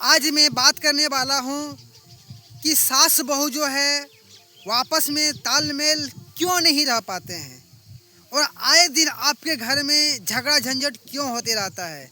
आज मैं बात करने वाला हूँ कि सास बहू जो है वो आपस में तालमेल क्यों नहीं रह पाते हैं और आए दिन आपके घर में झगड़ा झंझट क्यों होते रहता है।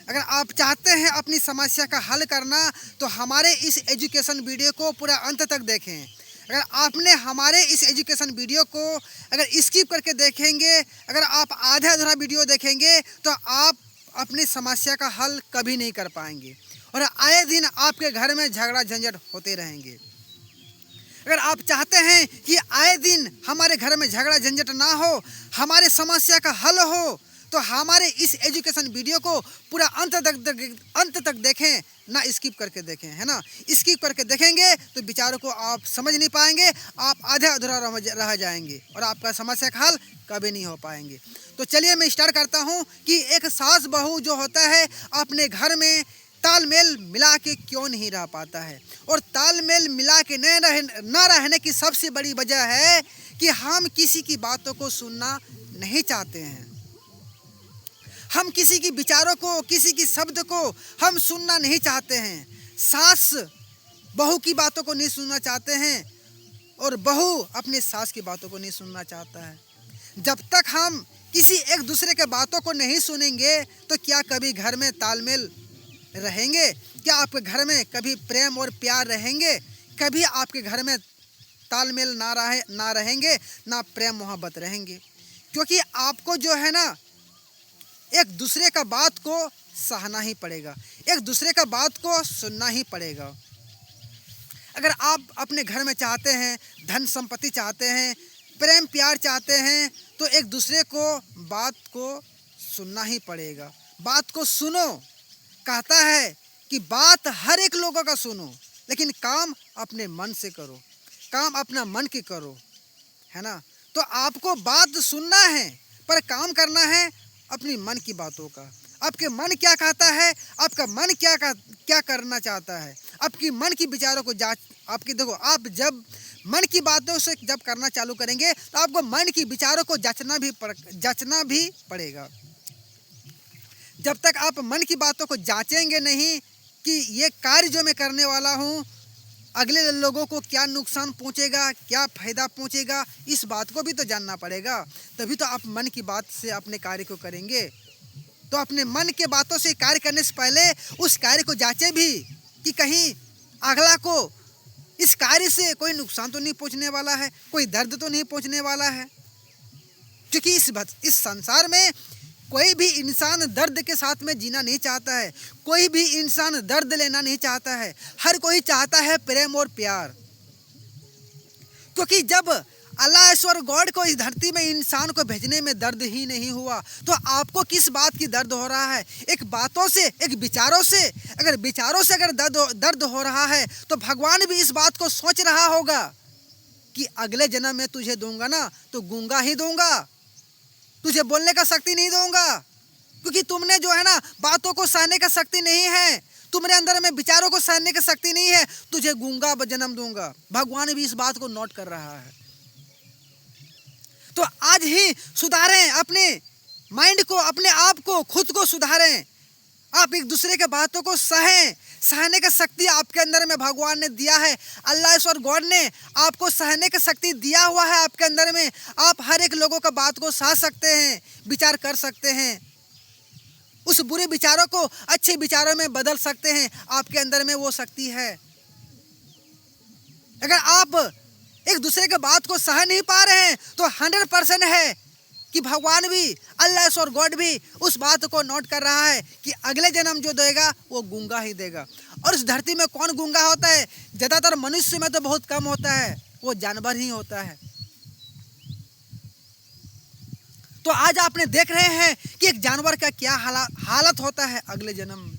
अगर आप चाहते हैं अपनी समस्या का हल करना तो हमारे इस एजुकेशन वीडियो को पूरा अंत तक देखें। अगर आपने हमारे इस एजुकेशन वीडियो को अगर स्किप करके देखेंगे, अगर आप आधा अधूरा वीडियो देखेंगे तो आप अपनी समस्या का हल कभी नहीं कर पाएंगे और आए दिन आपके घर में झगड़ा झंझट होते रहेंगे। अगर आप चाहते हैं कि आए दिन हमारे घर में झगड़ा झंझट ना हो, हमारे समस्या का हल हो, तो हमारे इस एजुकेशन वीडियो को पूरा अंत तक देखें, ना स्किप करके देखें, है ना। स्किप करके देखेंगे तो विचारों को आप समझ नहीं पाएंगे, आप आधा अधूरा रह जाएंगे और आपका समस्या का हल कभी नहीं हो पाएंगे। तो चलिए मैं स्टार्ट करता हूँ कि एक सास बहू जो होता है अपने घर में तालमेल मिला के क्यों नहीं रह पाता है। और तालमेल मिला के न रहने की सबसे बड़ी वजह है कि हम किसी की बातों को सुनना नहीं चाहते हैं। हम किसी की विचारों को, किसी की शब्द को हम सुनना नहीं चाहते हैं। सास बहू की बातों को नहीं सुनना चाहते हैं और बहू अपने सास की बातों को नहीं सुनना चाहता है। जब तक हम किसी एक दूसरे के बातों को नहीं सुनेंगे तो क्या कभी घर में तालमेल रहेंगे? क्या आपके घर में कभी प्रेम और प्यार रहेंगे? कभी आपके घर में तालमेल ना रहेंगे, ना प्रेम मोहब्बत रहेंगे। क्योंकि आपको जो है ना एक दूसरे का बात को सहना ही पड़ेगा, एक दूसरे का बात को सुनना ही पड़ेगा। अगर आप अपने घर में चाहते हैं, धन संपत्ति चाहते हैं, प्रेम प्यार चाहते हैं, तो एक दूसरे को बात को सुनना ही पड़ेगा। बात को सुनो। कहता है कि बात हर एक लोगों का सुनो, लेकिन काम अपने मन से करो, काम अपना मन की करो, है ना। तो आपको बात सुनना है पर काम करना है अपनी मन की बातों का। आपके मन क्या कहता है, आपका मन क्या करना चाहता है, आपकी मन की विचारों को जांच। आपकी देखो, आप जब मन की बातों से जब करना चालू करेंगे तो आपको मन की विचारों को जांचना भी पड़ेगा। जब तक आप मन की बातों को जांचेंगे नहीं कि ये कार्य जो मैं करने वाला हूँ अगले लोगों को क्या नुकसान पहुँचेगा, क्या फ़ायदा पहुँचेगा, इस बात को भी तो जानना पड़ेगा। तभी तो आप मन की बात से अपने कार्य को करेंगे। तो अपने मन के बातों से कार्य करने से पहले उस कार्य को जांचें भी कि कहीं अगला को इस कार्य से कोई नुकसान तो नहीं पहुँचने वाला है, कोई दर्द तो नहीं पहुँचने वाला है। क्योंकि इस संसार में कोई भी इंसान दर्द के साथ में जीना नहीं चाहता है, कोई भी इंसान दर्द लेना नहीं चाहता है। हर कोई चाहता है प्रेम और प्यार। क्योंकि जब अल्लाह ईश्वर गॉड को इस धरती में इंसान को भेजने में दर्द ही नहीं हुआ तो आपको किस बात की दर्द हो रहा है? एक बातों से, एक विचारों से। अगर विचारों से अगर दर्द हो रहा है तो भगवान भी इस बात को सोच रहा होगा कि अगले जन्म में तुझे दूंगा ना तो गूंगा ही दूंगा, तुझे बोलने का शक्ति नहीं दूंगा। क्योंकि तुमने जो है ना बातों को सहने का शक्ति नहीं है, तुम्हारे अंदर में विचारों को सहने की शक्ति नहीं है, तुझे गूंगा जन्म दूंगा। भगवान भी इस बात को नोट कर रहा है। तो आज ही सुधारें अपने माइंड को, अपने आप को, खुद को सुधारें। आप एक दूसरे के बातों को सहने का शक्ति आपके अंदर में भगवान ने दिया है। अल्लाह ईश्वर गॉड ने आपको सहने की शक्ति दिया हुआ है आपके अंदर में। आप हर एक लोगों का बात को सह सकते हैं, विचार कर सकते हैं, उस बुरे विचारों को अच्छे विचारों में बदल सकते हैं। आपके अंदर में वो शक्ति है। अगर आप एक दूसरे के बात को सह नहीं पा रहे हैं तो 100% है कि भगवान भी, अल्लाह ईश्वर गॉड भी उस बात को नोट कर रहा है कि अगले जन्म जो देगा वो गूंगा ही देगा। और इस धरती में कौन गूंगा होता है? ज़्यादातर मनुष्य में तो बहुत कम होता है, वो जानवर ही होता है। तो आज आपने देख रहे हैं कि एक जानवर का क्या हालत होता है अगले जन्म में।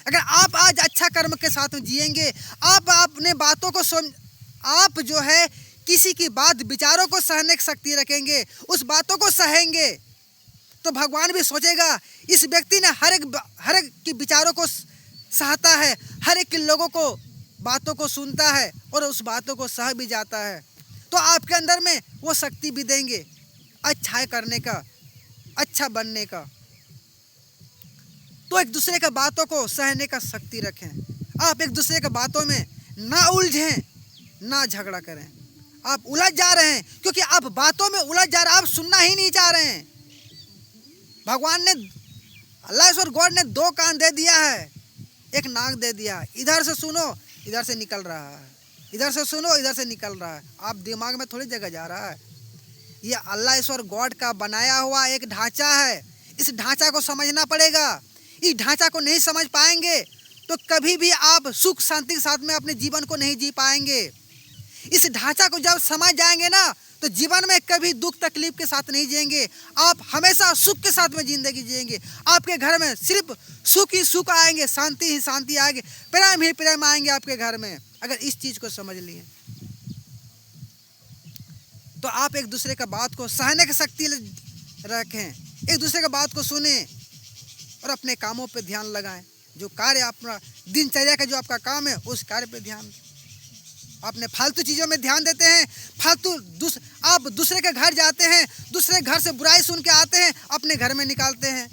अगर आप आज अच्छा कर्म के साथ जिएंगे, आप अपने बातों को आप जो है किसी की बात, विचारों को सहने की शक्ति रखेंगे, उस बातों को सहेंगे, तो भगवान भी सोचेगा इस व्यक्ति ने हर एक की विचारों को सहता है, हर एक के लोगों को बातों को सुनता है और उस बातों को सह भी जाता है। तो आपके अंदर में वो शक्ति भी देंगे अच्छाई करने का, अच्छा बनने का। तो एक दूसरे के बातों को सहने का शक्ति रखें। आप एक दूसरे के बातों में ना उलझें, ना झगड़ा करें। आप उलझ जा रहे हैं क्योंकि आप बातों में उलझ जा रहे हैं, आप सुनना ही नहीं चाह रहे हैं। भगवान ने, अल्लाह ईश्वर गॉड ने 2 कान दे दिया है, 1 नाक दे दिया। इधर से सुनो, इधर से निकल रहा है, इधर से सुनो, इधर से निकल रहा है। आप दिमाग में थोड़ी जगह जा रहा है। ये अल्लाह ईश्वर गॉड का बनाया हुआ एक ढांचा है। इस ढांचा को समझना पड़ेगा। इस ढांचा को नहीं समझ पाएंगे तो कभी भी आप सुख शांति के साथ में अपने जीवन को नहीं जी पाएंगे। इस ढांचा को जब समझ जाएंगे ना, तो जीवन में कभी दुख तकलीफ के साथ नहीं जिएंगे। आप हमेशा सुख के साथ में जिंदगी जिएंगे। आपके घर में सिर्फ सुख ही सुख आएंगे, शांति ही शांति आएंगे, प्रेम ही प्रेम आएंगे आपके घर में। अगर इस चीज को समझ लिए तो आप एक दूसरे का बात को सहने की शक्ति रखें, एक दूसरे का बात को सुने और अपने कामों पे ध्यान लगाएं। जो कार्य अपना दिनचर्या का जो आपका काम है, उस कार्य पे ध्यान। आपने फालतू चीज़ों में ध्यान देते हैं, आप दूसरे के घर जाते हैं, दूसरे घर से बुराई सुन के आते हैं, अपने घर में निकालते हैं।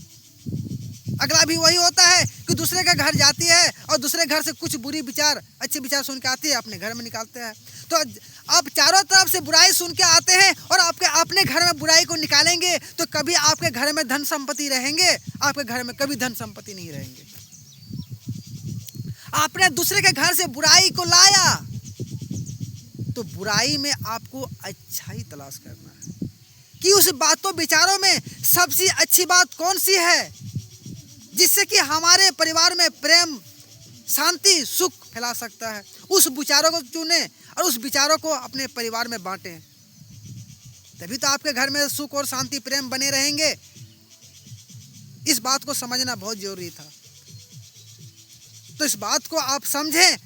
अगला भी वही होता है कि दूसरे के घर जाती है और दूसरे घर से कुछ बुरी विचार, अच्छे विचार सुन के आती है, अपने घर में निकालते हैं। तो आप चारों तरफ से बुराई सुन के आते हैं और अपने घर में बुराई को निकालेंगे तो कभी आपके घर में धन संपत्ति रहेंगे? आपके घर में कभी धन संपत्ति नहीं रहेंगे। आपने दूसरे के घर से बुराई को लाया तो बुराई में आपको अच्छाई तलाश करना है कि उस बातों विचारों में सबसे अच्छी बात कौन सी है, जिससे कि हमारे परिवार में प्रेम, शांति, सुख फैला सकता है। उस विचारों को चुने और उस विचारों को अपने परिवार में बांटें, तभी तो आपके घर में सुख और शांति प्रेम बने रहेंगे। इस बात को समझना बहुत जरूरी था। तो इस बात को आप समझें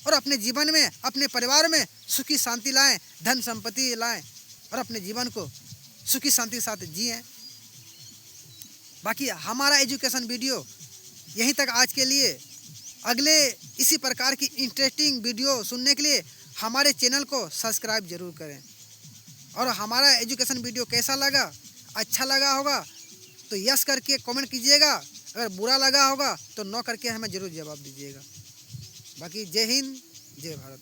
और अपने जीवन में, अपने परिवार में सुखी शांति लाएं, धन संपत्ति लाएं और अपने जीवन को सुखी शांति के साथ जिएं। बाकी हमारा एजुकेशन वीडियो यहीं तक आज के लिए। अगले इसी प्रकार की इंटरेस्टिंग वीडियो सुनने के लिए हमारे चैनल को सब्सक्राइब जरूर करें। और हमारा एजुकेशन वीडियो कैसा लगा, अच्छा लगा होगा तो यस करके कमेंट कीजिएगा, अगर बुरा लगा होगा तो नो करके हमें ज़रूर जवाब दीजिएगा। बाकी जय हिंद, जय भारत।